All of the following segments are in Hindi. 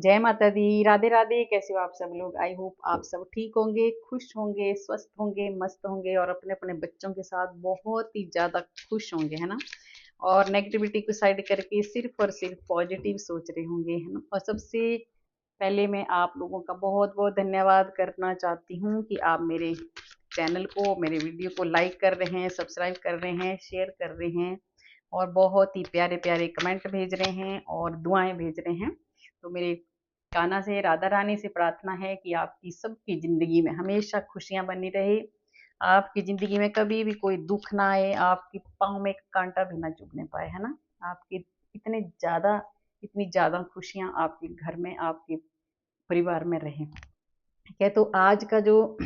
जय माता दी, राधे राधे। कैसे हो आप सब लोग? आई होप आप सब ठीक होंगे, खुश होंगे, स्वस्थ होंगे, मस्त होंगे और अपने अपने बच्चों के साथ बहुत ही ज़्यादा खुश होंगे, है ना। और नेगेटिविटी को साइड करके सिर्फ और सिर्फ पॉजिटिव सोच रहे होंगे, है ना। और सबसे पहले मैं आप लोगों का बहुत बहुत धन्यवाद करना चाहती हूँ कि आप मेरे चैनल को, मेरे वीडियो को लाइक कर रहे हैं, सब्सक्राइब कर रहे हैं, शेयर कर रहे हैं और बहुत ही प्यारे प्यारे कमेंट भेज रहे हैं और दुआएं भेज रहे हैं। तो मेरे कान्हा से, राधा रानी से प्रार्थना है कि आपकी सबकी ज़िंदगी में हमेशा खुशियाँ बनी रहे, आपकी ज़िंदगी में कभी भी कोई दुख ना आए, आपके पाँव में एक काँटा भी ना चुभने पाए, है ना। आपके इतने ज़्यादा इतनी ज़्यादा खुशियाँ आपके घर में, आपके परिवार में रहें। ठीक है, तो आज का जो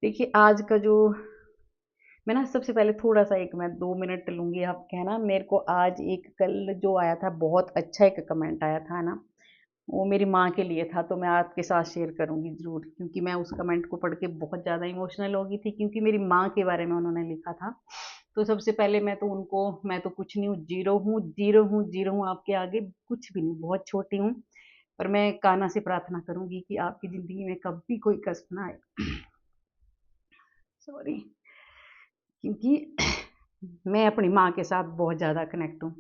देखिए आज का जो मैं ना सबसे पहले थोड़ा-सा एक मैं 2 मिनट लूँगी आपके, है ना। मेरे को आज एक कल जो आया था, बहुत अच्छा एक कमेंट आया था ना, वो मेरी माँ के लिए था, तो मैं आपके साथ शेयर करूँगी ज़रूर, क्योंकि मैं उस कमेंट को पढ़ के बहुत ज़्यादा इमोशनल हो गई थी, क्योंकि मेरी माँ के बारे में उन्होंने लिखा था। तो सबसे पहले मैं तो कुछ नहीं हूँ, ज़ीरो हूँ, ज़ीरो हूँ, ज़ीरो हूँ आपके आगे, कुछ भी नहीं, बहुत छोटी हूँ। पर मैं कान्हा से प्रार्थना करूँगी कि आपकी ज़िंदगी में कभी कोई कष्ट ना आए। सॉरी, क्योंकि मैं अपनी माँ के साथ बहुत ज़्यादा कनेक्ट हूँ।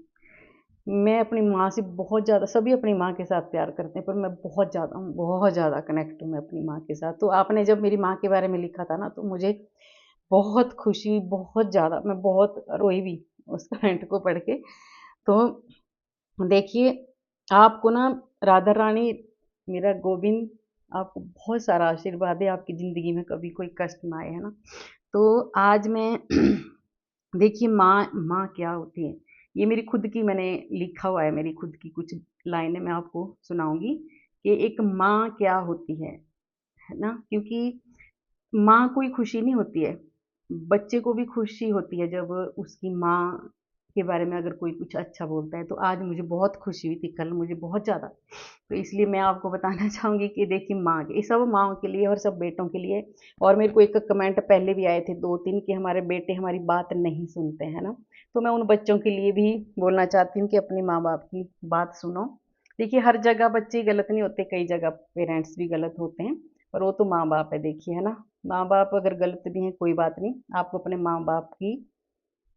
मैं अपनी माँ से बहुत ज़्यादा, सभी अपनी माँ के साथ प्यार करते हैं, पर मैं बहुत ज़्यादा हूँ, बहुत ज़्यादा कनेक्ट हूँ मैं अपनी माँ के साथ। तो आपने जब मेरी माँ के बारे में लिखा था ना, तो मुझे बहुत खुशी हुई, बहुत ज़्यादा, मैं बहुत रोई भी उस कमेंट को पढ़ के। तो देखिए, आपको ना राधा रानी, मेरा गोविंद आपको बहुत सारा आशीर्वाद दे, आपकी ज़िंदगी में कभी कोई कष्ट ना आए, है ना। तो आज मैं देखिए, माँ माँ क्या होती है, ये मेरी खुद की मैंने लिखा हुआ है, मेरी खुद की कुछ लाइनें मैं आपको सुनाऊँगी कि एक माँ क्या होती है ना? क्योंकि माँ को ही खुशी नहीं होती है, बच्चे को भी खुशी होती है जब उसकी माँ के बारे में अगर कोई कुछ अच्छा बोलता है। तो आज मुझे बहुत खुशी हुई थी, कल मुझे बहुत ज़्यादा। तो इसलिए मैं आपको बताना चाहूँगी कि देखिए, माँ के ये सब माँओं के लिए और सब बेटों के लिए। और मेरे को एक कमेंट पहले भी आए थे 2-3 कि हमारे बेटे हमारी बात नहीं सुनते, है ना। तो मैं उन बच्चों के लिए भी बोलना चाहती हूँ कि अपने माँ-बाप की बात सुनो। देखिए, हर जगह बच्चे गलत नहीं होते, कई जगह पेरेंट्स भी गलत होते हैं, पर वो तो माँ-बाप है देखिए, है ना। माँ-बाप अगर गलत भी हैं कोई बात नहीं, आपको अपने माँ-बाप की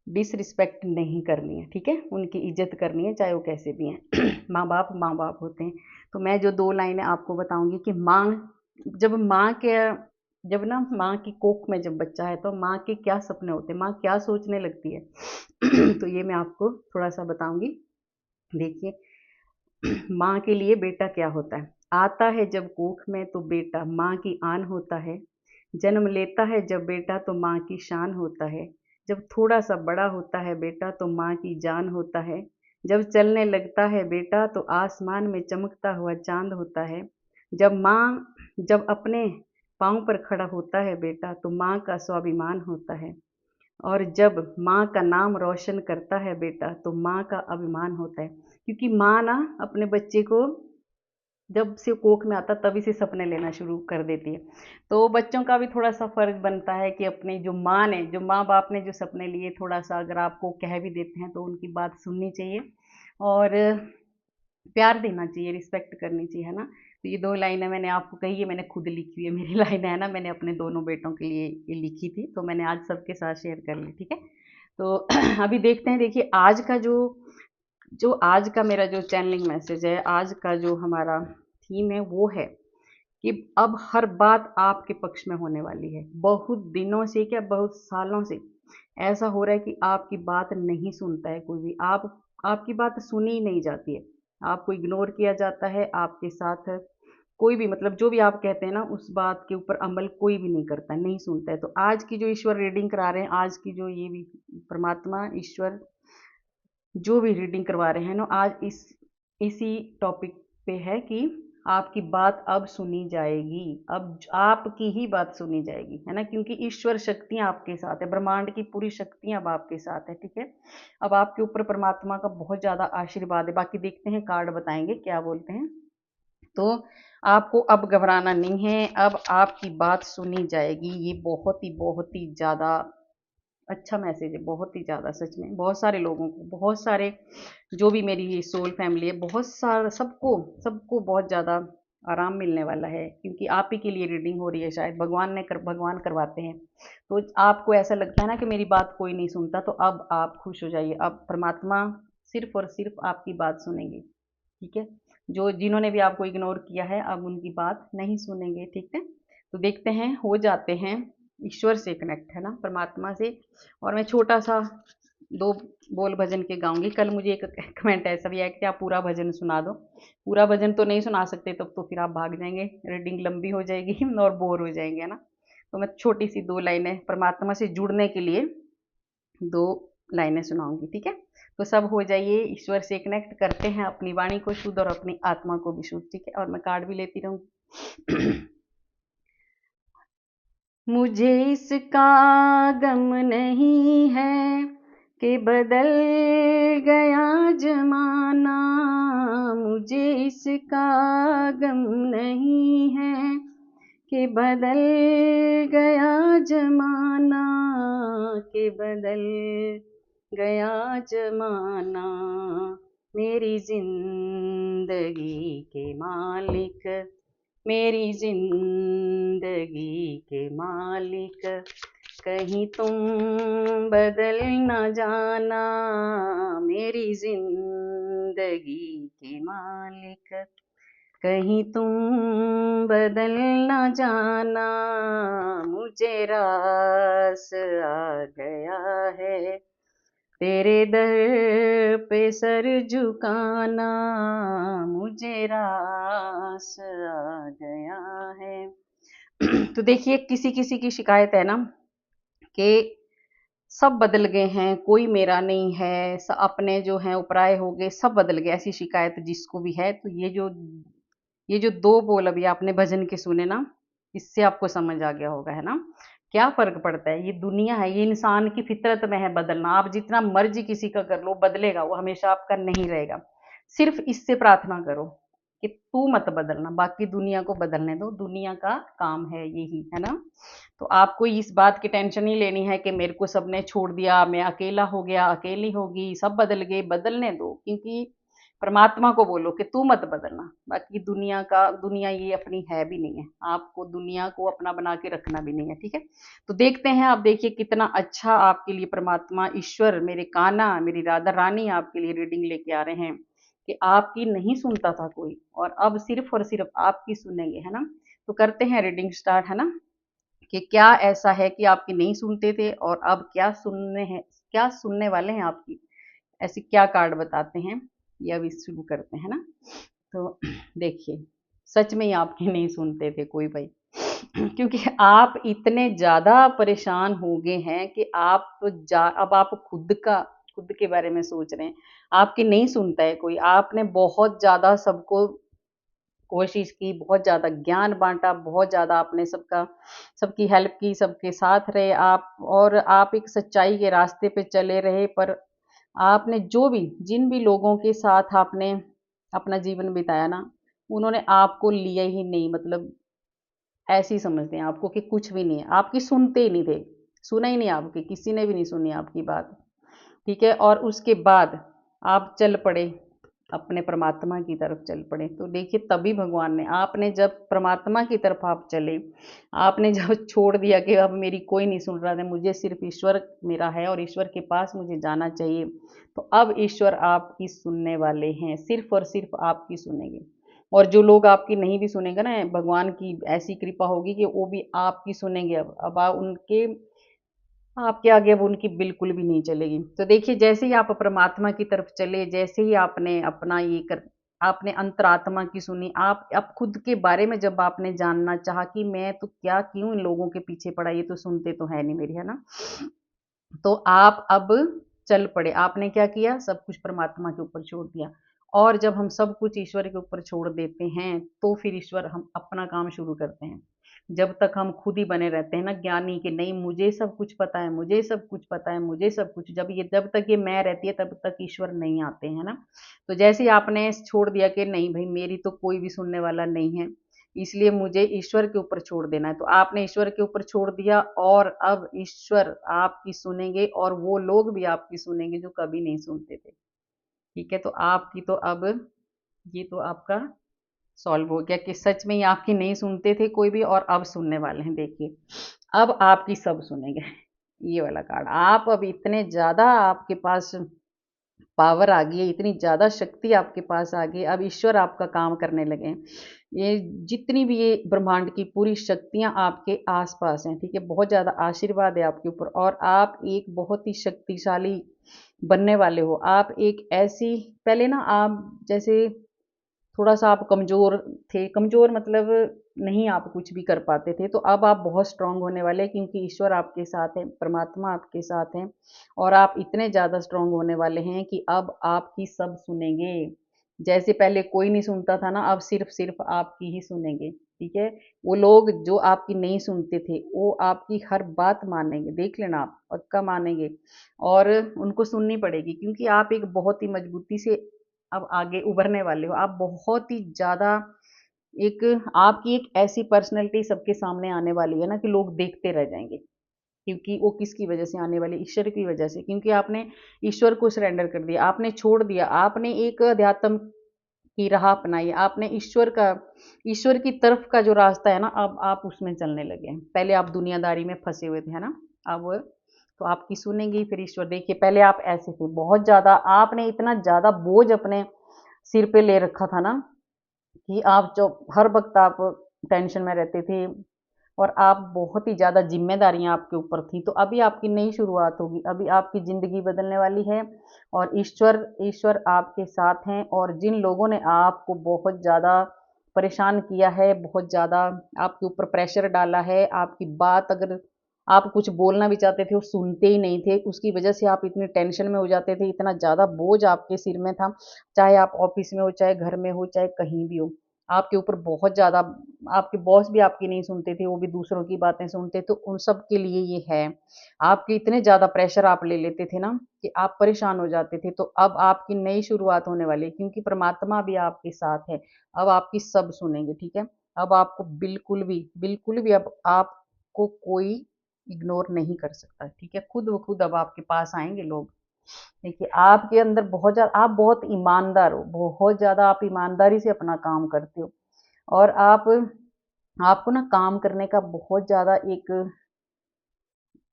डिसरिस्पेक्ट नहीं करनी है, ठीक है? उनकी इज़्ज़त करनी है, चाहे वो कैसे भी हैं। माँ-बाप माँ-बाप होते हैं। तो मैं जो 2 लाइनें आपको बताऊँगी कि जब माँ के जब ना माँ की कोख में जब बच्चा है, तो माँ के क्या सपने होते हैं, माँ क्या सोचने लगती है। तो ये मैं आपको थोड़ा-सा बताऊँगी। देखिए, माँ के लिए बेटा क्या होता है। आता है जब कोख में तो बेटा माँ की आन होता है। जन्म लेता है जब बेटा तो माँ की शान होता है। जब थोड़ा सा बड़ा होता है बेटा तो माँ की जान होता है। जब चलने लगता है बेटा तो आसमान में चमकता हुआ चांद होता है। जब अपने पाँव पर खड़ा होता है बेटा तो माँ का स्वाभिमान होता है। और जब माँ का नाम रोशन करता है बेटा तो माँ का अभिमान होता है। क्योंकि माँ ना अपने बच्चे को जब से कोख में आता तभी से सपने लेना शुरू कर देती है। तो बच्चों का भी थोड़ा-सा फ़र्ज़ बनता है कि अपनी जो माँ-बाप ने जो सपने लिए, थोड़ा-सा अगर आपको कह भी देते हैं तो उनकी बात सुननी चाहिए और प्यार देना चाहिए, रिस्पेक्ट करनी चाहिए, है ना। तो ये 2 लाइनें मैंने आपको कही है, मैंने खुद लिखी हुई है, मेरी लाइन है ना, मैंने अपने दोनों बेटों के लिए ये लिखी थी, तो मैंने आज सबके साथ शेयर कर ली, ठीक है। तो अभी देखते हैं, देखिए आज का जो आज का मेरा जो चैनलिंग मैसेज है, आज का जो हमारा थीम है वो है कि अब हर बात आपके पक्ष में होने वाली है। बहुत दिनों से, क्या बहुत सालों से ऐसा हो रहा है कि आपकी बात नहीं सुनता है कोई भी। आपकी बात सुनी ही नहीं जाती है। आपको इग्नोर किया जाता है, आपके साथ कोई भी, मतलब जो भी आप कहते हैं ना, उस बात के ऊपर अमल कोई भी नहीं करता है, नहीं सुनता है। तो आज की जो ईश्वर रीडिंग करा रहे हैं, आज की जो ये भी परमात्मा, ईश्वर जो भी रीडिंग करवा रहे हैं ना, आज इसी टॉपिक पे है कि आपकी बात अब सुनी जाएगी। अब आपकी ही बात सुनी जाएगी, है ना, क्योंकि ईश्वर शक्तियाँ आपके साथ है, ब्रह्मांड की पूरी शक्तियाँ अब आपके साथ है, ठीक है। अब आपके ऊपर परमात्मा का बहुत ज़्यादा आशीर्वाद है। बाकी देखते हैं, कार्ड बताएंगे क्या बोलते हैं। तो आपको अब घबराना नहीं है, अब आपकी बात सुनी जाएगी। ये बहुत ही ज़्यादा अच्छा मैसेज है, बहुत ही ज़्यादा, सच में बहुत सारे लोगों को, बहुत सारे जो भी मेरी सोल फैमिली है, बहुत सारा, सबको सबको बहुत ज़्यादा आराम मिलने वाला है, क्योंकि आप ही के लिए रीडिंग हो रही है, शायद भगवान करवाते हैं। तो आपको ऐसा लगता है ना कि मेरी बात कोई नहीं सुनता, तो अब आप खुश हो जाइए, अब परमात्मा सिर्फ और सिर्फ आपकी बात सुनेंगे, ठीक है। जो जिन्होंने भी आपको इग्नोर किया है, अब उनकी बात नहीं सुनेंगे, ठीक है। तो देखते हैं, हो जाते हैं ईश्वर से कनेक्ट, है ना, परमात्मा से। और मैं छोटा सा 2 बोल भजन के गाऊंगी। कल मुझे एक कमेंट ऐसा भी आया कि आप पूरा भजन सुना दो। पूरा भजन तो नहीं सुना सकते, तब तो फिर आप भाग जाएंगे, रीडिंग लंबी हो जाएगी और बोर हो जाएंगे, है ना। तो मैं छोटी सी 2 लाइनें परमात्मा से जुड़ने के लिए 2 लाइनें सुनाऊंगी, ठीक है। तो सब हो जाइए, ईश्वर से कनेक्ट करते हैं, अपनी वाणी को शुद्ध और अपनी आत्मा को भी शुद्ध, ठीक है। और मैं कार्ड भी लेती रहूंगी। मुझे इसका गम नहीं है कि बदल गया जमाना, मुझे इसका गम नहीं है कि बदल गया जमाना, कि बदल गया जमाना। मेरी जिंदगी के मालिक, मेरी जिंदगी के मालिक, कहीं तुम बदल न जाना, मेरी जिंदगी के मालिक, कहीं तुम बदल न जाना। मुझे रास आ गया है तेरे दर पे सर झुकाना, मुझे रास आ गया है। तो देखिए, किसी किसी की शिकायत है ना कि सब बदल गए हैं, कोई मेरा नहीं है, अपने जो हैं उपराए हो गए, सब बदल गए, ऐसी शिकायत जिसको भी है। तो ये जो 2 बोल अभी आपने भजन के सुने ना, इससे आपको समझ आ गया होगा, है ना। क्या फर्क पड़ता है, ये दुनिया है, ये इंसान की फितरत में है बदलना। आप जितना मर्जी किसी का कर लो, बदलेगा वो, हमेशा आपका नहीं रहेगा। सिर्फ इससे प्रार्थना करो कि तू मत बदलना, बाकी दुनिया को बदलने दो, दुनिया का काम है यही, है ना। तो आपको इस बात की टेंशन नहीं लेनी है कि मेरे को सबने छोड़ दिया, मैं अकेला हो गया, अकेली होगी, सब बदल गए, बदलने दो। क्योंकि परमात्मा को बोलो कि तू मत बदलना, बाकी दुनिया ये अपनी है भी नहीं है, आपको दुनिया को अपना बना के रखना भी नहीं है, ठीक है। तो देखते हैं, आप देखिए कितना अच्छा आपके लिए परमात्मा ईश्वर, मेरे कान्हा, मेरी राधा रानी आपके लिए रीडिंग लेके आ रहे हैं कि आपकी नहीं सुनता था कोई, और अब सिर्फ और सिर्फ आपकी सुनेंगे, है ना। तो करते हैं रीडिंग स्टार्ट, है ना, कि क्या ऐसा है कि आपकी नहीं सुनते थे और अब क्या सुनने वाले हैं आपकी, ऐसे क्या कार्ड बताते हैं, ये अभी शुरू करते हैं ना। तो देखिए, सच में ही आपकी नहीं सुनते थे कोई भाई, क्योंकि आप इतने ज़्यादा परेशान हो गए हैं कि अब आप खुद के बारे में सोच रहे हैं, आपकी नहीं सुनता है कोई। आपने बहुत ज़्यादा सबको कोशिश की, बहुत ज़्यादा ज्ञान बाँटा, बहुत ज़्यादा आपने सबकी हेल्प की, सबके साथ रहे आप, और आप एक सच्चाई के रास्ते पे चले रहे। पर आपने जिन भी लोगों के साथ आपने अपना जीवन बिताया ना, उन्होंने आपको लिया ही नहीं, मतलब ऐसे ही समझते हैं आपको कि कुछ भी नहीं है, आपकी सुनते ही नहीं थे, सुना ही नहीं, आपकी किसी ने भी नहीं सुनी आपकी बात, ठीक है। और उसके बाद आप चल पड़े, अपने परमात्मा की तरफ चल पड़े। तो देखिए, तभी भगवान ने, आपने जब परमात्मा की तरफ आप चले, आपने जब छोड़ दिया कि अब मेरी कोई नहीं सुन रहा है, मुझे सिर्फ ईश्वर मेरा है और ईश्वर के पास मुझे जाना चाहिए, तो अब ईश्वर आपकी सुनने वाले हैं, सिर्फ और सिर्फ आपकी सुनेंगे। और जो लोग आपकी नहीं भी सुनेंगे ना, भगवान की ऐसी कृपा होगी कि वो भी आपकी सुनेंगे। अब आप उनके आपके आगे अब उनकी बिल्कुल भी नहीं चलेगी। तो देखिए, जैसे ही आप परमात्मा की तरफ चले, जैसे ही आपने अपना आपने अंतरात्मा की सुनी, आप खुद के बारे में जब आपने जानना चाहा कि मैं तो क्या, क्यों इन लोगों के पीछे पड़ा, ये तो सुनते तो है नहीं मेरी, है ना। तो आप अब चल पड़े, आपने क्या किया, सब कुछ परमात्मा के ऊपर छोड़ दिया। और जब हम सब कुछ ईश्वर के ऊपर छोड़ देते हैं, तो फिर ईश्वर हम अपना काम शुरू करते हैं। जब तक हम खुद ही बने रहते हैं ना ज्ञानी कि नहीं मुझे सब कुछ पता है, मुझे सब कुछ पता है, मुझे सब कुछ, जब तक ये मैं रहती है, तब तक ईश्वर नहीं आते हैं ना। तो जैसे ही आपने छोड़ दिया कि नहीं भाई, मेरी तो कोई भी सुनने वाला नहीं है, इसलिए मुझे ईश्वर के ऊपर छोड़ देना है। तो आपने ईश्वर के ऊपर छोड़ दिया और अब ईश्वर आपकी सुनेंगे और वो लोग भी आपकी सुनेंगे जो कभी नहीं सुनते थे। ठीक है, तो आपकी तो अब ये तो आपका सॉल्व हो गया कि सच में ही आपकी नहीं सुनते थे कोई भी और अब सुनने वाले हैं। देखिए, अब आपकी सब सुनेंगे। ये वाला कार्ड, आप अब इतने ज़्यादा आपके पास पावर आ गई है, इतनी ज़्यादा शक्ति आपके पास आ गई है, अब ईश्वर आपका काम करने लगे हैं। ये जितनी भी ये ब्रह्मांड की पूरी शक्तियाँ आपके आस-पास हैं, ठीक है? बहुत ज़्यादा आशीर्वाद है आपके ऊपर और आप एक बहुत ही शक्तिशाली बनने वाले हो। आप एक ऐसी, पहले ना आप जैसे थोड़ा-सा आप कमज़ोर थे, कमज़ोर मतलब नहीं आप कुछ भी कर पाते थे, तो अब आप बहुत स्ट्रॉन्ग होने वाले हैं क्योंकि ईश्वर आपके साथ है, परमात्मा आपके साथ हैं और आप इतने ज़्यादा स्ट्रॉन्ग होने वाले हैं कि अब आपकी सब सुनेंगे। जैसे पहले कोई नहीं सुनता था ना, अब सिर्फ़ आपकी ही सुनेंगे, ठीक है? वो लोग जो आपकी नहीं सुनते थे, वो आपकी हर बात मानेंगे, देख लेना आप, पक्का मानेंगे और उनको सुननी पड़ेगी क्योंकि आप एक बहुत ही मज़बूती से अब आगे उभरने वाले हो। आप बहुत ही ज़्यादा एक आपकी एक ऐसी पर्सनैलिटी सबके सामने आने वाली है ना कि लोग देखते रह जाएँगे। क्योंकि वो किसकी वजह से आने वाली? ईश्वर की वजह से। क्योंकि आपने ईश्वर को सरेंडर कर दिया, आपने छोड़ दिया, आपने एक अध्यात्म की राह अपनाई, आपने ईश्वर की तरफ का जो रास्ता है ना, अब आप उसमें चलने लगे हैं। पहले आप दुनियादारी में फँसे हुए थे, है ना? अब तो आपकी सुनेंगे फिर ईश्वर। देखिए, पहले आप ऐसे थे, बहुत ज़्यादा आपने इतना ज़्यादा बोझ अपने सिर पे ले रखा था ना कि आप जो हर वक़्त आप टेंशन में रहते थे और आप बहुत ही ज़्यादा ज़िम्मेदारियाँ आपके ऊपर थी। तो अभी आपकी नई शुरुआत होगी, अभी आपकी ज़िंदगी बदलने वाली है और ईश्वर ईश्वर आपके साथ हैं और जिन लोगों ने आपको बहुत ज़्यादा परेशान किया है, बहुत ज़्यादा आपके ऊपर प्रेशर डाला है, आपकी बात अगर आप कुछ बोलना भी चाहते थे, वो सुनते ही नहीं थे, उसकी वजह से आप इतनी टेंशन में हो जाते थे, इतना ज़्यादा बोझ आपके सिर में था, चाहे आप ऑफ़िस में हो, चाहे घर में हो, चाहे कहीं भी हो। आपके ऊपर बहुत ज़्यादा आपके बॉस भी आपकी नहीं सुनते थे, वो भी दूसरों की बातें सुनते, तो उन सब के लिए ये है। आपके इतने ज़्यादा प्रेशर आप ले लेते थे ना कि आप परेशान हो जाते थे, तो अब आपकी नई शुरुआत होने वाली है क्योंकि परमात्मा भी आपके साथ है। अब आपकी सब सुनेंगे, ठीक है? अब आपको बिल्कुल भी अब आपको कोई इग्नोर नहीं कर सकता, ठीक है? खुद ब खुद अब आपके पास आएँगे लोग। देखिए, आपके अंदर बहुत ज़्यादा आप बहुत ईमानदार हो, बहुत ज़्यादा आप ईमानदारी से अपना काम करते हो और आपको ना काम करने का बहुत ज़्यादा एक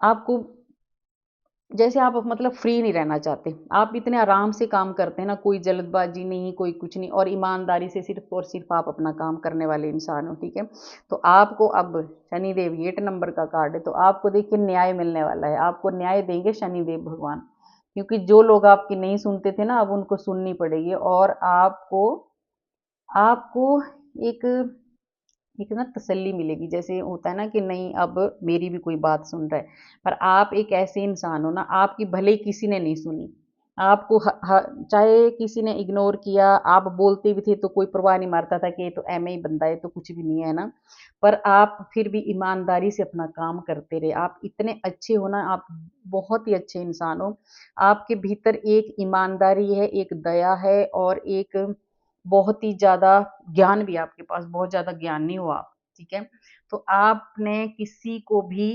आपको जैसे आप मतलब फ्री नहीं रहना चाहते। आप इतने आराम से काम करते हैं ना, कोई जल्दबाज़ी नहीं, कोई कुछ नहीं और ईमानदारी से सिर्फ़ और सिर्फ़ आप अपना काम करने वाले इंसान हो, ठीक है? तो आपको अब शनिदेव ये 8 नंबर का कार्ड है, तो आपको देखिए न्याय मिलने वाला है। आपको न्याय देंगे शनिदेव भगवान। क्योंकि जो लोग आपकी नहीं सुनते थे ना, अब उनको सुननी पड़ेगी और आपको आपको एक एक ना तसल्ली मिलेगी जैसे होता है ना कि नहीं अब मेरी भी कोई बात सुन रहा है पर आप एक ऐसे इंसान हो ना आपकी भले ही किसी ने नहीं सुनी आपको चाहे किसी ने इग्नोर किया आप बोलते भी थे तो कोई परवाह नहीं मारता था कि ये तो एम ही बंदा है तो कुछ भी नहीं है ना पर आप फिर भी ईमानदारी से अपना काम करते रहे आप इतने अच्छे हो ना आप बहुत ही अच्छे इंसान हो आपके भीतर एक ईमानदारी है एक दया है और एक बहुत ही ज़्यादा ज्ञान भी आपके पास बहुत ज़्यादा ज्ञानी हो आप, ठीक है? तो आपने किसी को भी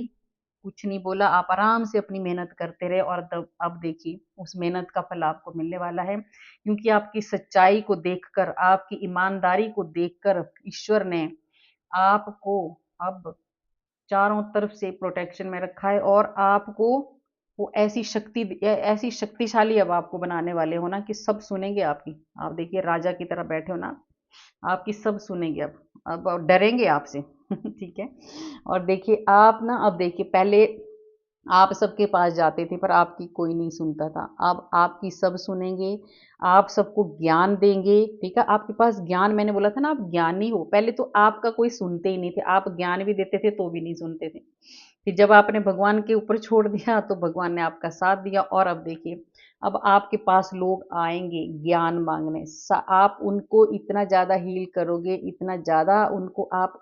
कुछ नहीं बोला, आप आराम से अपनी मेहनत करते रहे और तब अब देखिए उस मेहनत का फल आपको मिलने वाला है क्योंकि आपकी सच्चाई को देखकर, आपकी ईमानदारी को देखकर ईश्वर ने आपको अब चारों तरफ से प्रोटेक्शन में रखा है और आपको वो ऐसी शक्तिशाली अब आपको बनाने वाले हो ना कि सब सुनेंगे आपकी। आप देखिए राजा की तरह बैठे हो ना, आपकी सब सुनेंगे अब और डरेंगे आपसे ठीक है? और देखिए आप ना अब देखिए पहले आप सबके पास जाते थे पर आपकी कोई नहीं सुनता था। अब आपकी सब सुनेंगे, आप सबको ज्ञान देंगे, ठीक है? आपके पास ज्ञान मैंने बोला था ना आप ज्ञानी हो, पहले तो आपका कोई सुनते ही नहीं थे, आप ज्ञान भी देते थे तो भी नहीं सुनते थे। फिर जब आपने भगवान के ऊपर छोड़ दिया तो भगवान ने आपका साथ दिया और अब देखिए, अब आपके पास लोग आएँगे ज्ञान माँगने। आप उनको इतना ज़्यादा हील करोगे, इतना ज़्यादा उनको आप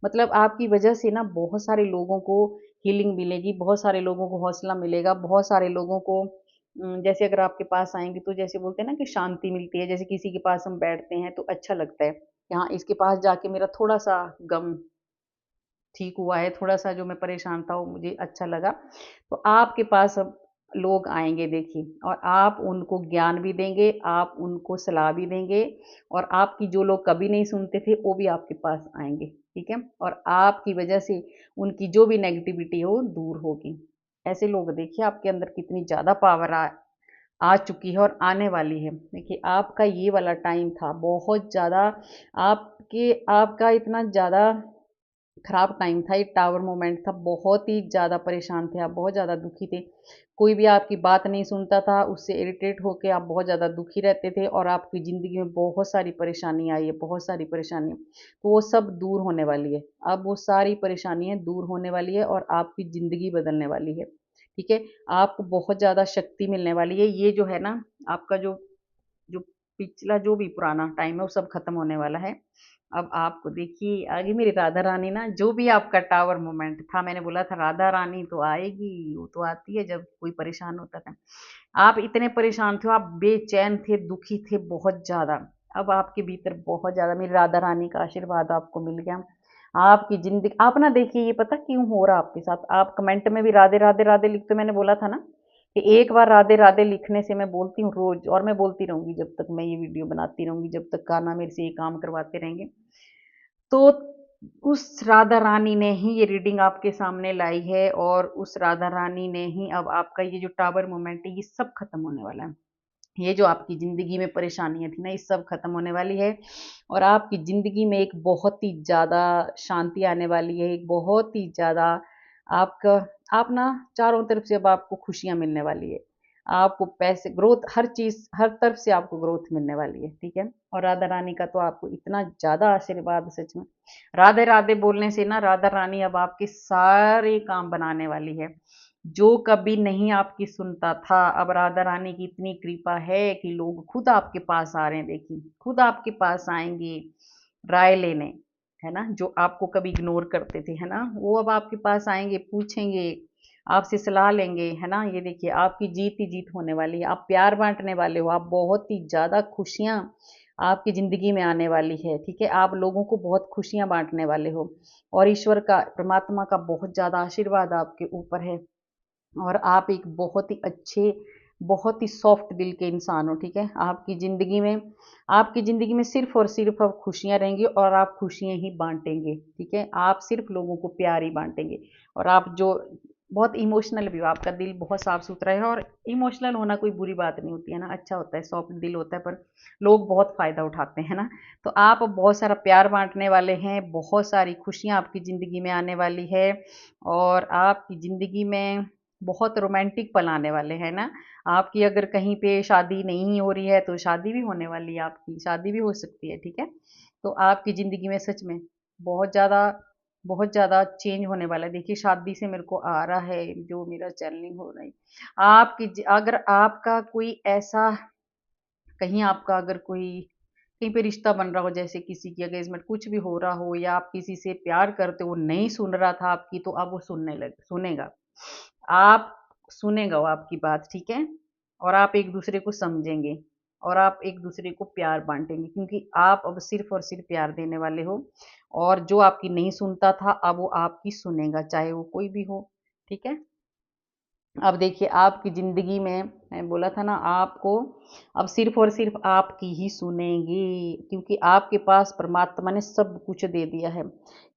मतलब आपकी वजह से ना बहुत सारे लोगों को हीलिंग मिलेगी, बहुत सारे लोगों को हौसला मिलेगा, बहुत सारे लोगों को जैसे अगर आपके पास आएँगे तो जैसे बोलते हैं ना कि शांति मिलती है, जैसे किसी के पास हम बैठते हैं तो अच्छा लगता है। यहाँ इसके पास जाके मेरा थोड़ा सा गम ठीक हुआ है, थोड़ा सा जो मैं परेशान था वो मुझे अच्छा लगा। तो आपके पास अब लोग आएंगे देखिए, और आप उनको ज्ञान भी देंगे, आप उनको सलाह भी देंगे, और आपकी जो लोग कभी नहीं सुनते थे वो भी आपके पास आएंगे, ठीक है, और आपकी वजह से उनकी जो भी नेगेटिविटी हो दूर होगी। ऐसे लोग देखिए आपके अंदर कितनी ज़्यादा पावर आ चुकी है और आने वाली है। देखिए आपका ये वाला टाइम था बहुत ज़्यादा, आपका इतना ज़्यादा खराब टाइम था, ये टावर मोमेंट था, बहुत ही ज़्यादा परेशान थे आप, बहुत ज़्यादा दुखी थे, कोई भी आपकी बात नहीं सुनता था, उससे इरिटेट होके आप बहुत ज़्यादा दुखी रहते थे, और आपकी ज़िंदगी में बहुत सारी परेशानी आई है, बहुत सारी परेशानी, तो वो सब दूर होने वाली है। अब वो सारी परेशानियाँ दूर होने वाली है और आपकी ज़िंदगी बदलने वाली है, ठीक है। आपको बहुत ज़्यादा शक्ति मिलने वाली है। ये जो है ना, आपका जो जो पिछला जो भी पुराना टाइम है वो सब खत्म होने वाला है। अब आपको देखिए आगे मेरी राधा रानी ना, जो भी आपका टावर मोमेंट था, मैंने बोला था राधा रानी तो आएगी, वो तो आती है जब कोई परेशान होता था। आप इतने परेशान थे, आप बेचैन थे, दुखी थे बहुत ज़्यादा। अब आपके भीतर बहुत ज़्यादा मेरी राधा रानी का आशीर्वाद आपको मिल गया। आपकी ज़िंदगी आप ना देखिए, ये पता क्यों हो रहा आपके साथ, आप कमेंट में भी राधे राधे राधे लिखते, मैंने बोला था ना कि एक बार राधे राधे लिखने से, मैं बोलती हूँ रोज, और मैं बोलती रहूंगी जब तक मैं ये वीडियो बनाती रहूंगी, जब तक कान्हा मेरे से ये काम करवाते रहेंगे। तो उस राधा रानी ने ही ये रीडिंग आपके सामने लाई है, और उस राधा रानी ने ही अब आपका ये जो टावर मोमेंट है ये सब खत्म होने वाला है। ये जो आपकी ज़िंदगी में परेशानियाँ थी ना, ये सब खत्म होने वाली है, और आपकी ज़िंदगी में एक बहुत ही ज़्यादा शांति आने वाली है, एक बहुत ही ज़्यादा आपका आप ना चारों तरफ से अब आपको खुशियाँ मिलने वाली है। आपको पैसे, ग्रोथ, हर चीज़, हर तरफ से आपको ग्रोथ मिलने वाली है, ठीक है। और राधा रानी का तो आपको इतना ज़्यादा आशीर्वाद, सच में राधे राधे बोलने से ना राधा रानी अब आपके सारे काम बनाने वाली है। जो कभी नहीं आपकी सुनता था, अब राधा रानी की इतनी कृपा है कि लोग खुद आपके पास आ रहे हैं, देखिए खुद आपके पास आएंगे राय लेने, है ना, जो आपको कभी इग्नोर करते थे, है ना, वो अब आपके पास आएंगे, पूछेंगे, आपसे सलाह लेंगे, है ना। ये देखिए आपकी जीत ही जीत होने वाली है, आप प्यार बांटने वाले हो, आप बहुत ही ज़्यादा खुशियाँ आपकी ज़िंदगी में आने वाली है, ठीक है। आप लोगों को बहुत खुशियाँ बांटने वाले हो, और ईश्वर का, परमात्मा का बहुत ज़्यादा आशीर्वाद आपके ऊपर है, और आप एक बहुत ही अच्छे, बहुत ही सॉफ्ट दिल के इंसान हो, ठीक है। आपकी ज़िंदगी में सिर्फ़ और सिर्फ़ अब खुशियाँ रहेंगी, और आप खुशियाँ ही बाँटेंगे, ठीक है। आप सिर्फ़ लोगों को प्यार ही बाँटेंगे, और आप जो बहुत इमोशनल भी हो, आपका दिल बहुत साफ-सुथरा है, और इमोशनल होना कोई बुरी बात नहीं होती है ना, अच्छा होता है, सॉफ्ट दिल होता है, पर लोग बहुत फ़ायदा उठाते हैं ना। तो आप अब बहुत सारा प्यार बाँटने वाले हैं, बहुत सारी खुशियाँ आपकी ज़िंदगी में आने वाली है, और आपकी ज़िंदगी में बहुत रोमांटिक पल आने वाले हैं ना। आपकी अगर कहीं पे शादी नहीं हो रही है तो शादी भी होने वाली है, आपकी शादी भी हो सकती है, ठीक है। तो आपकी ज़िंदगी में सच में बहुत ज़्यादा, बहुत ज़्यादा चेंज होने वाला है। देखिए शादी से मेरे को आ रहा है, जो मेरा चैनलिंग हो रहा है, अगर आपका कोई ऐसा, कहीं आपका अगर कोई कहीं पे रिश्ता बन रहा हो, जैसे किसी की एंगेजमेंट, कुछ भी हो रहा हो, या आप किसी से प्यार करते हो, वो नहीं सुन रहा था आपकी, तो अब वो सुनेगा, आप सुनेगा वो आपकी बात, ठीक है। और आप एक दूसरे को समझेंगे, और आप एक दूसरे को प्यार बांटेंगे, क्योंकि आप अब सिर्फ और सिर्फ प्यार देने वाले हो, और जो आपकी नहीं सुनता था अब वो आपकी सुनेगा, चाहे वो कोई भी हो, ठीक है। अब देखिए आपकी ज़िंदगी में, मैं बोला था ना आपको, अब सिर्फ़ और सिर्फ़ आपकी ही सुनेंगी, क्योंकि आपके पास परमात्मा ने सब कुछ दे दिया है।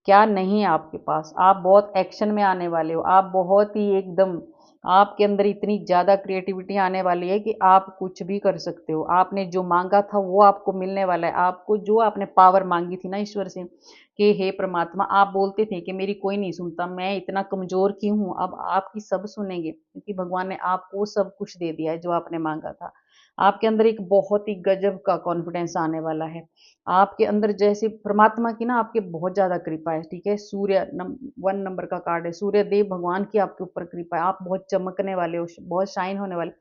क्या नहीं है आपके पास, आप बहुत एक्शन में आने वाले हो, आप बहुत ही एकदम, आपके अंदर इतनी ज़्यादा क्रिएटिविटी आने वाली है कि आप कुछ भी कर सकते हो। आपने जो माँगा था वो आपको मिलने वाला है, आपको जो आपने पावर माँगी थी ना ईश्वर से, कि हे परमात्मा, आप बोलते थे कि मेरी कोई नहीं सुनता, मैं इतना कमज़ोर क्यों हूँ, अब आपकी सब सुनेंगे, क्योंकि भगवान ने आपको सब कुछ दे दिया है जो आपने माँगा था। आपके अंदर एक बहुत ही गज़ब का कॉन्फिडेंस आने वाला है। आपके अंदर जैसे परमात्मा की ना आपके बहुत ज़्यादा कृपा है, ठीक है। 1 नंबर का कार्ड है, सूर्यदेव भगवान की आपके ऊपर कृपा है, आप बहुत चमकने वाले हो, बहुत शाइन होने वाले।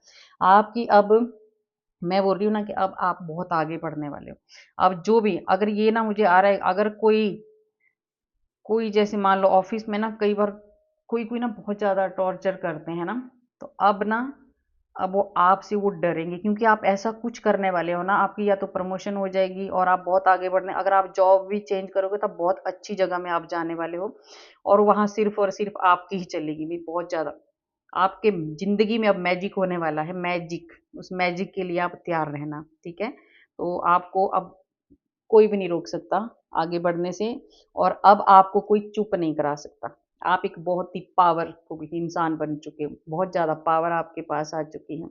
आपकी अब, मैं बोल रही हूँ ना कि अब आप बहुत आगे बढ़ने वाले हो। अब जो भी, अगर ये ना मुझे आ रहा है, अगर कोई कोई जैसे मान लो ऑफिस में ना कई बार कोई कोई ना बहुत ज़्यादा टॉर्चर करते हैं ना, तो अब ना अब वो आपसे वो डरेंगे, क्योंकि आप ऐसा कुछ करने वाले हो ना, आपकी या तो प्रमोशन हो जाएगी और आप बहुत आगे बढ़ने, अगर आप जॉब भी चेंज करोगे तब बहुत अच्छी जगह में आप जाने वाले हो, और वहाँ सिर्फ और सिर्फ आपकी ही चलेगी भी बहुत ज़्यादा। आपके ज़िंदगी में अब मैजिक होने वाला है, मैजिक। उस मैजिक के लिए आप तैयार रहना, ठीक है? तो आपको अब कोई भी नहीं रोक सकता आगे बढ़ने से, और अब आपको कोई चुप नहीं करा सकता। आप एक बहुत ही पावरफुल इंसान बन चुके हो, बहुत ज़्यादा पावर आपके पास आ चुकी है।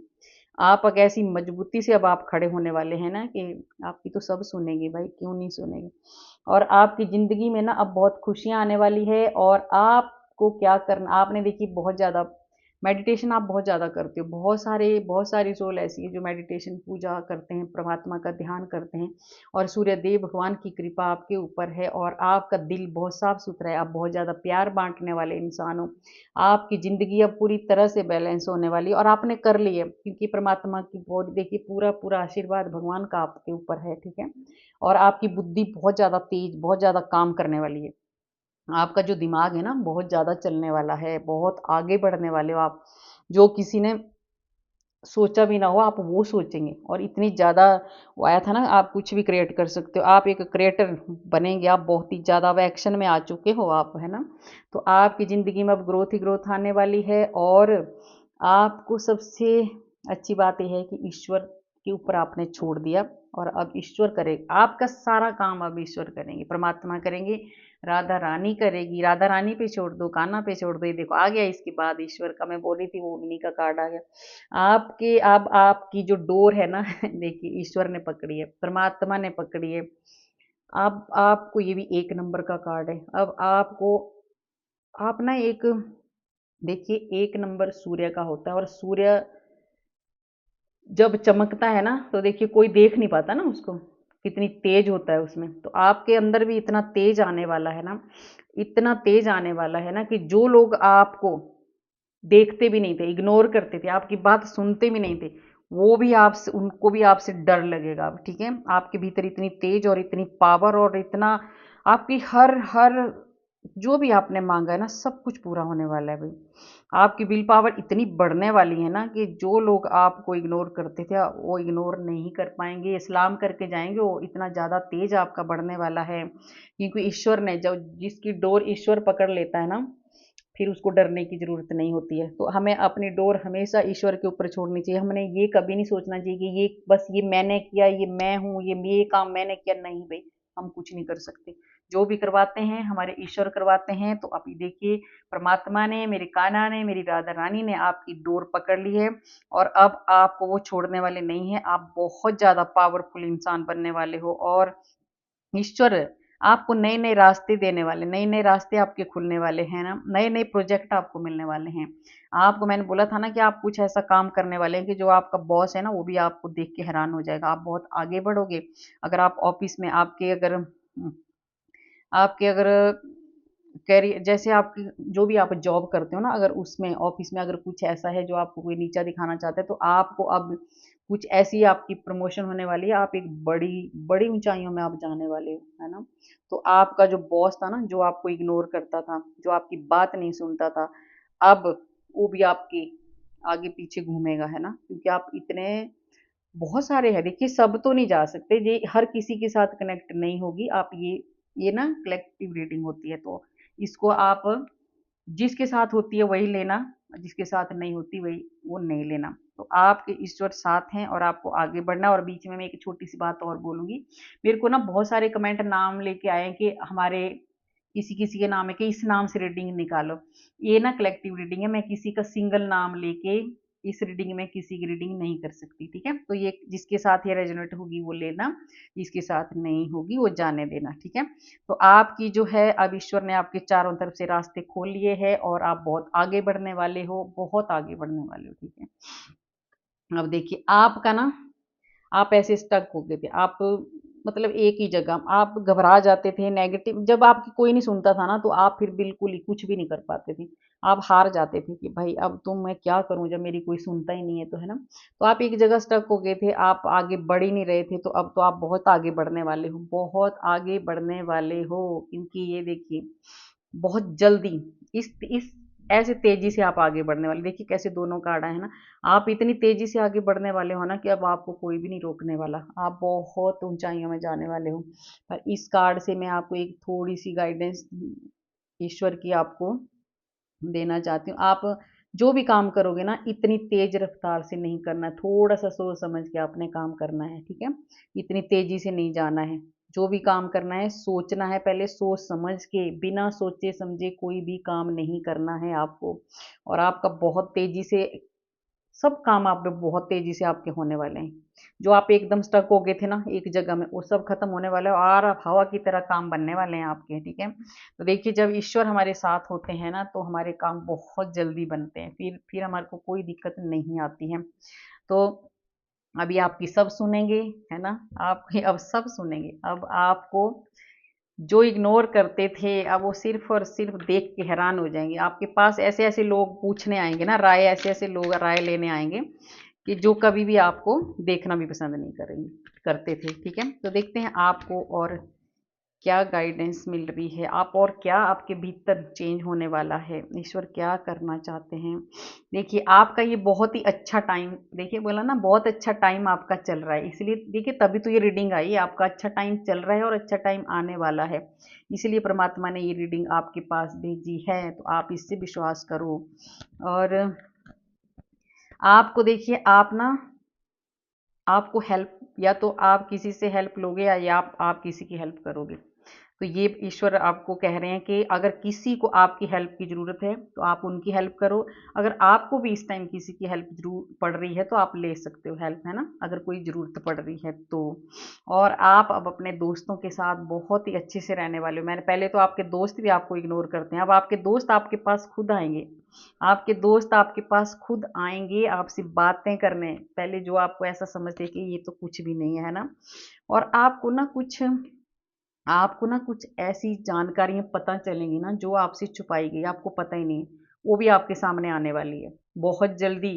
आप एक ऐसी मजबूती से अब आप खड़े होने वाले हैं ना कि आपकी तो सब सुनेंगे भाई, क्यों नहीं सुनेंगे। और आपकी ज़िंदगी में ना अब बहुत खुशियाँ आने वाली है, और आपको क्या करना, आपने देखिए बहुत ज़्यादा मेडिटेशन आप बहुत ज़्यादा करते हो, बहुत सारी सोल ऐसी है जो मेडिटेशन पूजा करते हैं, परमात्मा का ध्यान करते हैं, और सूर्य देव भगवान की कृपा आपके ऊपर है, और आपका दिल बहुत साफ सुथरा है, आप बहुत ज़्यादा प्यार बांटने वाले इंसान हो। आपकी ज़िंदगी अब पूरी तरह से बैलेंस होने वाली है, और आपने कर ली है, क्योंकि परमात्मा की बहुत देखिए पूरा पूरा आशीर्वाद भगवान का आपके ऊपर है, ठीक है। और आपकी बुद्धि बहुत ज़्यादा तेज, बहुत ज़्यादा काम करने वाली है। आपका जो दिमाग है ना बहुत ज़्यादा चलने वाला है, बहुत आगे बढ़ने वाले हो आप। जो किसी ने सोचा भी ना हो आप वो सोचेंगे, और इतनी ज़्यादा वो आया था ना, आप कुछ भी क्रिएट कर सकते हो, आप एक क्रिएटर बनेंगे, आप बहुत ही ज़्यादा अब एक्शन में आ चुके हो आप, है ना। तो आपकी ज़िंदगी में अब ग्रोथ ही ग्रोथ आने वाली है, और आपको सबसे अच्छी बात यह है कि ईश्वर के ऊपर आपने छोड़ दिया, और अब ईश्वर करेगा आपका सारा काम, अब ईश्वर करेंगे, परमात्मा करेंगे, राधा रानी करेगी। राधा रानी पे छोड़ दो, कान्हा पे छोड़ दो, ये देखो आ गया इसके बाद ईश्वर का, मैं बोल रही थी वो उन्हीं का कार्ड आ गया। आपके अब आपकी जो डोर है ना देखिए ईश्वर ने पकड़ी है, परमात्मा ने पकड़ी है। अब आपको ये भी एक नंबर का कार्ड है। अब आपको आप ना एक देखिए एक नंबर सूर्य का होता है, और सूर्य जब चमकता है ना तो देखिए कोई देख नहीं पाता ना उसको, कितनी तेज होता है उसमें। तो आपके अंदर भी इतना तेज आने वाला है ना, इतना तेज आने वाला है ना कि जो लोग आपको देखते भी नहीं थे, इग्नोर करते थे, आपकी बात सुनते भी नहीं थे, वो भी आपसे, उनको भी आपसे डर लगेगा अब, ठीक है। आपके भीतर इतनी तेज और इतनी पावर और इतना आपकी हर हर जो भी आपने मांगा है ना सब कुछ पूरा होने वाला है भाई। आपकी विल पावर इतनी बढ़ने वाली है ना कि जो लोग आपको इग्नोर करते थे वो इग्नोर नहीं कर पाएंगे, इस्लाम करके जाएंगे, वो इतना ज़्यादा तेज आपका बढ़ने वाला है, क्योंकि ईश्वर ने जब जिसकी डोर ईश्वर पकड़ लेता है ना फिर उसको डरने की ज़रूरत नहीं होती है। तो हमें अपनी डोर हमेशा ईश्वर के ऊपर छोड़नी चाहिए। हमने ये कभी नहीं सोचना चाहिए कि ये बस ये मैंने किया, ये मैं हूँ, ये काम मैंने किया, नहीं भाई, हम कुछ नहीं कर सकते। जो भी करवाते हैं हमारे ईश्वर करवाते हैं। तो अभी देखिए परमात्मा ने, मेरे कान्हा ने, मेरी राधा रानी ने आपकी डोर पकड़ ली है, और अब आपको वो छोड़ने वाले नहीं है। आप बहुत ज़्यादा पावरफुल इंसान बनने वाले हो, और ईश्वर आपको नए नए रास्ते देने वाले, नए नए रास्ते आपके खुलने वाले हैं ना, नए नए प्रोजेक्ट आपको मिलने वाले हैं। आपको मैंने बोला था ना कि आप कुछ ऐसा काम करने वाले हैं कि जो आपका बॉस है ना वो भी आपको देख के हैरान हो जाएगा, आप बहुत आगे बढ़ोगे। अगर आप ऑफिस में आपके अगर कैरियर जैसे आपकी जो भी आप जॉब करते हो ना, अगर उसमें ऑफिस में अगर कुछ ऐसा है जो आपको कोई नीचा दिखाना चाहता है, तो आपको अब कुछ ऐसी आपकी प्रमोशन होने वाली है, आप एक बड़ी बड़ी ऊंचाइयों में आप जाने वाले हो, है ना। तो आपका जो बॉस था ना, जो आपको इग्नोर करता था, जो आपकी बात नहीं सुनता था, अब वो भी आपके आगे पीछे घूमेगा, है ना, क्योंकि आप इतने बहुत सारे हैं। देखिए सब तो नहीं जा सकते, ये हर किसी के साथ कनेक्ट नहीं होगी। आप ये ना कलेक्टिव रीडिंग होती है, तो इसको आप जिसके साथ होती है वही लेना, जिसके साथ नहीं होती वही वो नहीं लेना। तो आपके ईश्वर साथ हैं और आपको आगे बढ़ना है। और बीच में मैं एक छोटी सी बात और बोलूंगी, मेरे को ना बहुत सारे कमेंट नाम लेके आए हैं कि हमारे किसी किसी के नाम है कि इस नाम से रीडिंग निकालो। ये ना कलेक्टिव रीडिंग है, मैं किसी का सिंगल नाम लेके इस रीडिंग में किसी की रीडिंग नहीं कर सकती, ठीक है। तो ये जिसके साथ ये रेजोनेट होगी वो लेना, जिसके साथ नहीं होगी वो जाने देना, ठीक है। तो आपकी जो है अब ईश्वर ने आपके चारों तरफ से रास्ते खोल लिए हैं, और आप बहुत आगे बढ़ने वाले हो, बहुत आगे बढ़ने वाले हो, ठीक है। अब देखिए आपका ना, आप ऐसे स्टक हो गए थे, आप मतलब एक ही जगह आप घबरा जाते थे, नेगेटिव जब आपकी कोई नहीं सुनता था ना तो आप फिर बिल्कुल ही कुछ भी नहीं कर पाते थे। आप हार जाते थे कि भाई अब तो मैं क्या करूं जब मेरी कोई सुनता ही नहीं है, तो है ना। तो आप एक जगह स्टक हो गए थे, आप आगे बढ़ ही नहीं रहे थे। तो अब तो आप बहुत आगे बढ़ने वाले हो, बहुत आगे बढ़ने वाले हो, क्योंकि ये देखिए बहुत जल्दी इस ऐसे तेजी से आप आगे बढ़ने वाले, देखिए कैसे दोनों कार्ड आए हैं ना। आप इतनी तेजी से आगे बढ़ने वाले हो ना कि अब आपको कोई भी नहीं रोकने वाला, आप बहुत ऊंचाइयों में जाने वाले हो। पर इस कार्ड से मैं आपको एक थोड़ी सी गाइडेंस ईश्वर की आपको देना चाहती हूँ। आप जो भी काम करोगे ना, इतनी तेज रफ्तार से नहीं करना है, थोड़ा सा सोच समझ के आपने काम करना है, ठीक है। इतनी तेजी से नहीं जाना है। जो भी काम करना है सोचना है, पहले सोच समझ के, बिना सोचे समझे कोई भी काम नहीं करना है आपको। और आपका बहुत तेजी से सब काम आप पे बहुत तेजी से आपके होने वाले हैं। जो आप एकदम स्टक हो गए थे ना एक जगह में, वो सब खत्म होने वाला है और आप हवा की तरह काम बनने वाले हैं आपके, ठीक है। तो देखिए जब ईश्वर हमारे साथ होते हैं ना, तो हमारे काम बहुत जल्दी बनते हैं, फिर हमारे को कोई दिक्कत नहीं आती है। तो अभी आपकी सब सुनेंगे, है ना। आपकी अब सब सुनेंगे। अब आपको जो इग्नोर करते थे, अब वो सिर्फ और सिर्फ देख के हैरान हो जाएंगे। आपके पास ऐसे ऐसे लोग पूछने आएंगे ना राय, ऐसे ऐसे लोग राय लेने आएंगे कि जो कभी भी आपको देखना भी पसंद नहीं करेंगे करते थे, ठीक है। तो देखते हैं आपको और क्या गाइडेंस मिल रही है, आप और क्या आपके भीतर चेंज होने वाला है, ईश्वर क्या करना चाहते हैं। देखिए आपका ये बहुत ही अच्छा टाइम, देखिए बोला ना बहुत अच्छा टाइम आपका चल रहा है, इसलिए देखिए तभी तो ये रीडिंग आई, आपका अच्छा टाइम चल रहा है और अच्छा टाइम आने वाला है। इसलिए परमात्मा ने ये रीडिंग आपके पास भेजी है, तो आप इससे विश्वास करो। और आपको देखिए आप ना, आपको हेल्प, या तो आप किसी से हेल्प लोगे या आप किसी की हेल्प करोगे। तो ये ईश्वर आपको कह रहे हैं कि अगर किसी को आपकी हेल्प की ज़रूरत है तो आप उनकी हेल्प करो। अगर आपको भी इस टाइम किसी की हेल्प जरूर पड़ रही है तो आप ले सकते हो हेल्प, है ना, अगर कोई ज़रूरत पड़ रही है तो। और आप अब अपने दोस्तों के साथ बहुत ही अच्छे से रहने वाले हो। मैंने पहले तो आपके दोस्त भी आपको इग्नोर करते हैं, अब आपके दोस्त आपके पास खुद आएंगे। आपके दोस्त आपके पास खुद आएंगे आपसे बातें करने। पहले जो आपको ऐसा समझते कि ये तो कुछ भी नहीं है ना, और आपको ना कुछ ऐसी जानकारियां पता चलेंगी ना जो आपसे छुपाई गई, आपको पता ही नहीं, वो भी आपके सामने आने वाली है बहुत जल्दी।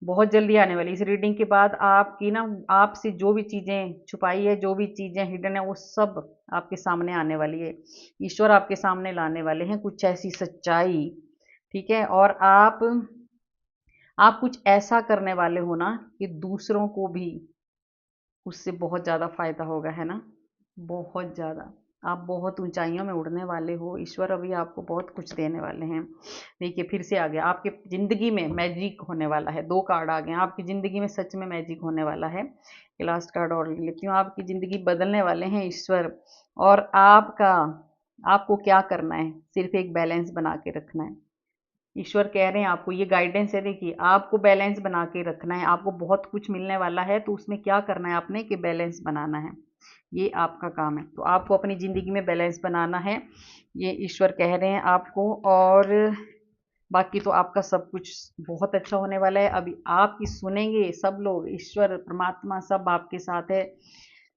बहुत जल्दी आने वाली इस रीडिंग के बाद आपकी ना, आपसे जो भी चीज़ें छुपाई है, जो भी चीज़ें हिडन है, वो सब आपके सामने आने वाली है। ईश्वर आपके सामने लाने वाले हैं कुछ ऐसी सच्चाई, ठीक है। और आप कुछ ऐसा करने वाले हो ना कि दूसरों को भी उससे बहुत ज़्यादा फायदा होगा, है ना, बहुत ज़्यादा। आप बहुत ऊंचाइयों में उड़ने वाले हो, ईश्वर अभी आपको बहुत कुछ देने वाले हैं। देखिए फिर से आ गया, आपके ज़िंदगी में मैजिक होने वाला है, 2 कार्ड आ गए हैं, आपकी ज़िंदगी में सच में मैजिक होने वाला है। ये लास्ट कार्ड और ले लेती हूँ, आपकी ज़िंदगी बदलने वाले हैं ईश्वर। और आपको क्या करना है, सिर्फ एक बैलेंस बना के रखना है। ईश्वर कह रहे हैं आपको, ये गाइडेंस है, देखिए आपको बैलेंस बना के रखना है। आपको बहुत कुछ मिलने वाला है, तो उसमें क्या करना है आपने कि बैलेंस बनाना है, ये आपका काम है। तो आपको अपनी ज़िंदगी में बैलेंस बनाना है, ये ईश्वर कह रहे हैं आपको। और बाकी तो आपका सब कुछ बहुत अच्छा होने वाला है। अभी आपकी सुनेंगे सब लोग, ईश्वर परमात्मा सब आपके साथ है,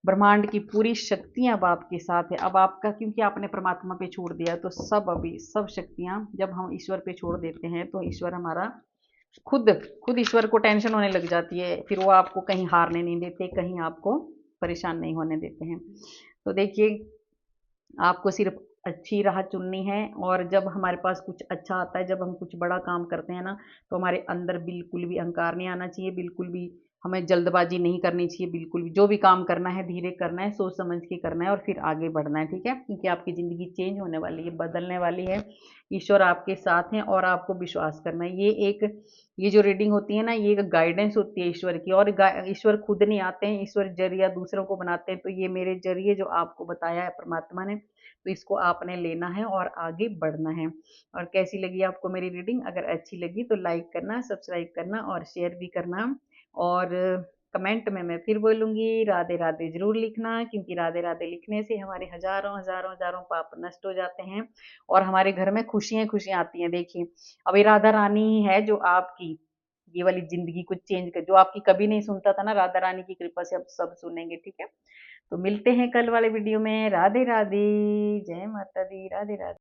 ब्रह्मांड की पूरी शक्तियां अब आपके साथ है। अब आपका, क्योंकि आपने परमात्मा पे छोड़ दिया, तो सब अभी सब शक्तियां जब हम ईश्वर पे छोड़ देते हैं तो ईश्वर हमारा खुद खुद ईश्वर को टेंशन होने लग जाती है, फिर वो आपको कहीं हारने नहीं देते, कहीं आपको परेशान नहीं होने देते हैं। तो देखिए आपको सिर्फ अच्छी राह चुननी है। और जब हमारे पास कुछ अच्छा आता है, जब हम कुछ बड़ा काम करते हैं ना, तो हमारे अंदर बिल्कुल भी अहंकार नहीं आना चाहिए, बिल्कुल भी हमें जल्दबाजी नहीं करनी चाहिए, बिल्कुल भी जो भी काम करना है धीरे करना है, सोच समझ के करना है और फिर आगे बढ़ना है, ठीक है। क्योंकि आपकी ज़िंदगी चेंज होने वाली है, बदलने वाली है, ईश्वर आपके साथ हैं और आपको विश्वास करना है। ये जो रीडिंग होती है ना, ये एक गाइडेंस होती है ईश्वर की। और ईश्वर खुद नहीं आते हैं, ईश्वर जरिया दूसरों को बनाते हैं। तो ये मेरे जरिए जो आपको बताया है परमात्मा ने, तो इसको आपने लेना है और आगे बढ़ना है। और कैसी लगी आपको मेरी रीडिंग, अगर अच्छी लगी तो लाइक करना, सब्सक्राइब करना और शेयर भी करना। और कमेंट में मैं फिर बोलूँगी राधे राधे ज़रूर लिखना, क्योंकि राधे राधे लिखने से हमारे हज़ारों हज़ारों हज़ारों पाप नष्ट हो जाते हैं और हमारे घर में खुशियाँ खुशियाँ आती हैं। देखिए अब ये राधा रानी ही है जो आपकी ये वाली ज़िंदगी को चेंज कर, जो आपकी कभी नहीं सुनता था ना, राधा रानी की कृपा से अब सब सुनेंगे, ठीक है। तो मिलते हैं कल वाले वीडियो में। राधे राधे, जय माता दी, राधे राधे।